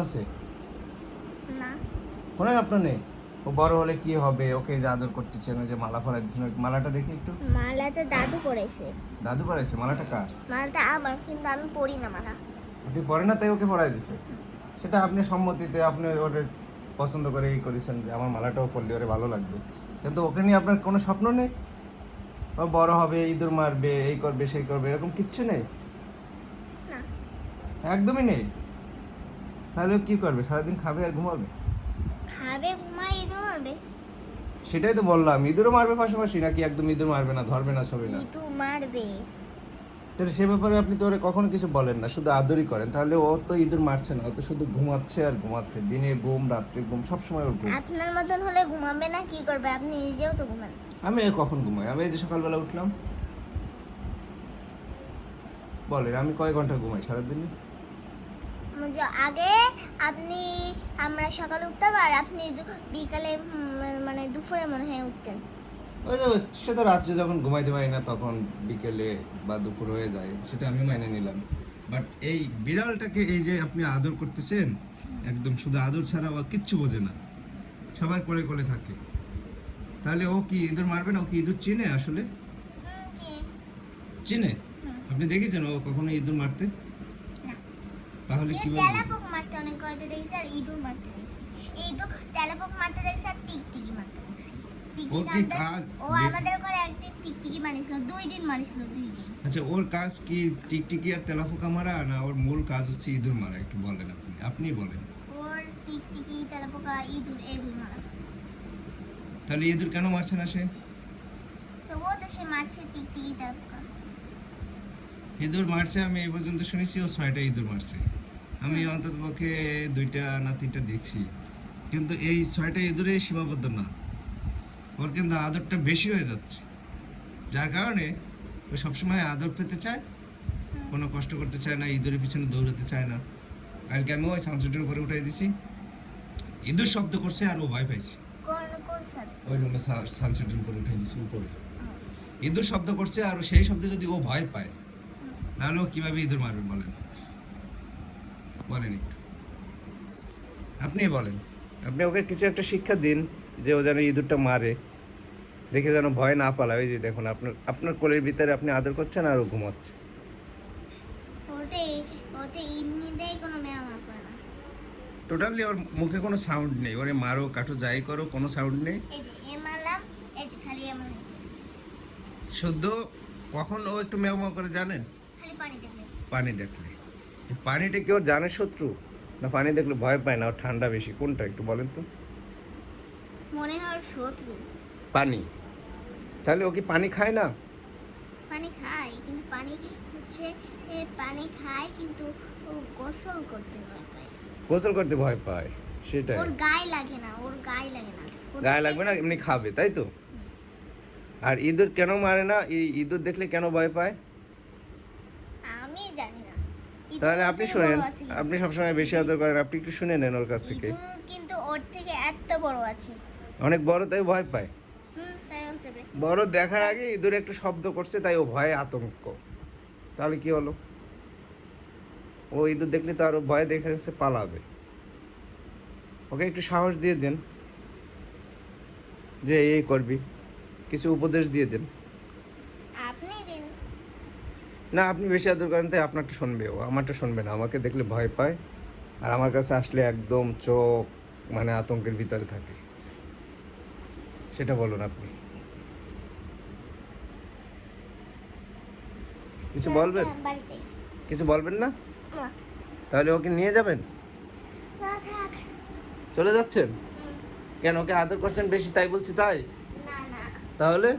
আছে না কোনো আপনার নেই? ও বড় হলে কি হবে? ওকে যে আদর করতেছেন, ওই যে মালা পরাই দিচ্ছেন, ওই মালাটা দেখি একটু। মালাটা দাদু পরেছে। দাদু পরাইছে? মালাটা কার? মালাটা আমার, কিন্তু আমি পরি না মালা। আপনি পরেন না তাই ওকে পরাই দিছে? সেটা আপনি সম্মতিতে আপনি ওরে পছন্দ করে এই করেছেন যে আমার মালাটাও পরলে ওরে ভালো লাগবে, কিন্তু ওকে নিয়ে আপনার কোনো স্বপ্ন নেই? ও বড় হবে, ইঁদুর মারবে, এই করবে সেই করবে, এরকম কিচ্ছু নেই? না। একদমই নেই? তাহলে ও কি করবে? সারাদিন খাবে আর ঘুমাবে? খাবে, ঘুমায়, ইঁদুর মারবে। সেটাই তো বললাম, ইঁদুরও মারবে পাশাপাশি, নাকি একদম ইঁদুর মারবে না, ধরবে না, ছবে না? ইঁদুর মারবে। তাহলে সে ব্যাপারে আপনি তো ওরে কখনো কিছু বলেন না, শুধু আদরই করেন। তাহলে ও তো ইঁদুর মারছে না, ও তো শুধু ঘুমাচ্ছে আর ঘুমাচ্ছে, দিনে ঘুম, রাত্রে ঘুম, সবসময় ওর ঘুম। আপনার মতন হলে ঘুমাবে না, কি করবে? আপনি নিজেও তো ঘুমান। আমি কখন ঘুমাই? আমি এই যে সকালবেলা উঠলাম, বলেন আমি কয় ঘন্টা ঘুমাই সারাদিনে? আগে আপনি, আমরা সকালে উঠতাম আর আপনি বিকালে মানে দুপুরে মনে হয় উঠতেন। ওই যে সে তো রাত্রে যখন ঘুমাইতে পারি না তখন বিকেলে বা দুপুর হয়ে যায়, সেটা আমি মাইনে নিলাম। বাট এই বিড়ালটাকে এই যে আপনি আদর করতেছেন, একদম শুধু আদর ছাড়া ও কিচ্ছু বোঝে না, সবার কোলে কোলে থাকে। তাহলে ও কি ইঁদুর মারবে না? ও কি ইঁদুর চিনে আসলে? চিনে? আপনি দেখেছেন ও কখনো ইঁদুর মারতে? না। তাহলে এই কিভাবে? তেলাপোক মারতে অনেক কয়টা দেখেছি, আর ইঁদুর মারতে দেখেছি। ইঁদুর, তেলাপোক মারতে দেখেছি, আর টিকটিকি মারতে দেখেছি। ওর কি কাজ? ও আমাদের ঘরে একদিন টিকটিকি মারিছিল, 2 দিন মারিছিল, 2 দিন। আচ্ছা, ওর কাজ কি টিকটিকি আর তেলাপোকা মারা, না ওর মূল কাজ হচ্ছে ইঁদুর মারা? একটু বলেন, আপনি বলেন। ওর টিকটিকি, তেলাপোকা, ইঁদুর, এগুলো মারা। তাহলে ইঁদুর কেন মারছে না সে? তবুও তো সে মারছে টিকটিকি, তেলাপোকা। ইঁদুর মারছে আমি এই পর্যন্ত শুনেছি ও 6টা ইঁদুর মারছে। আমি অন্তত পক্ষে 2টা না 3টা দেখছি, কিন্তু এই 6টা ইঁদুরে সীমাবদ্ধ না। ওর কিন্তু আদরটা বেশি হয়ে যাচ্ছে, যার কারণে ও সবসময় আদর পেতে চায়, কোনো কষ্ট করতে চায় না, ইঁদুরের পিছনে দৌড়াতে চায় না। কালকে আমি ওই সানসেটের উপরে উঠাই দিছি, ইঁদুর শব্দ করছে আর ও ভয় পাইছে। কোন কোন সাথে? ওই রুমে সানসেটের উপরে উঠাই দিছি উপরে, ইঁদুর শব্দ করছে আর সেই শব্দে যদি ও ভয় পায় তাহলে ও কিভাবে ইঁদুর মারবে বলেন? বলেন একটু, আপনি বলেন। আপনি ওকে কিছু একটা শিক্ষা দিন যে ও যেন ইঁদুরটা মারে, দেখে যেন ভয় না পালায়। ওই যে দেখুন, আপনার আপনার কোলের ভিতরে আপনি আদর করছেন আর ও ঘুমাচ্ছে। ওতে ওতে এমনিতেই কোনো মেয়ামা করে না। টোটালি ওর মুখে কোনো সাউন্ড নেই, ওরে মারো কাটো যাই করো কোনো সাউন্ড নেই। এই যে এমালাম, এই যে খালি এমন, শুধু কখন ও একটু মেও মেও করে জানেন? খালি পানি দেখলে। পানি দেখলে। এই পানিটা কি ওর জানের শত্রু, না পানি দেখলে ভয় পায় না, ওর ঠান্ডা বেশি, কোনটা একটু বলেন তো? মনে হয় ওর শত্রু। পানি। তাহলে ও কি পানি খায় না? পানি খায়, কিন্তু পানি হচ্ছে, পানি খায় কিন্তু ও গোসল করতে ভয় পায়। গোসল করতে ভয় পায়, সেটাই। ওর গায়ে লাগে না, ওর গায়ে লাগে না। গায়ে লাগবে না, এমনি খাবে, তাই তো? আর ইঁদুর কেন মারে না? এই ইঁদুর দেখলে কেন ভয় পায়? আমি জানি না। তাহলে ইঁদুর আপনি থেকে শুনেন, বড় আছে কিন্তু। আপনি সবসময় বেশি আদর করেন, আপনি একটু শুনে নেন ওর কাছ থেকে। ইঁদুর কিন্তু ওর থেকে এত বড় আছে। অনেক বড় তাই ভয় পায়? তাই হতে পারে। বড় দেখার আগে ইঁদুর একটু শব্দ করছে তাই ও ভয়ে আতঙ্ক। তাহলে কি হলো? ও ইঁদুর দেখলে তো আরো ভয় দেখে গেছে, পালাবে। ওকে একটু সাহস দিয়ে দেন যে এই করবি, কিছু উপদেশ দিয়ে দেন। আপনি দিন। না, আপনি বেশি আদর করেন তাই আপনারটা শুনবে, ও আমারটা শুনবে না। আমাকে দেখলে ভয় পায় আর আমার কাছে আসলে একদম চোখ মানে আতঙ্কের ভিতরে থাকে। সেটা বলুন আপনি, কিছু বলবেন? বাড়ি যাই। কিছু বলবেন না? না। তাহলে ওকে নিয়ে যাবেন? না, থাক। চলে যাচ্ছেন? কেন, ওকে আদর করছেন বেশি তাই বলছি তাই? না না। তাহলে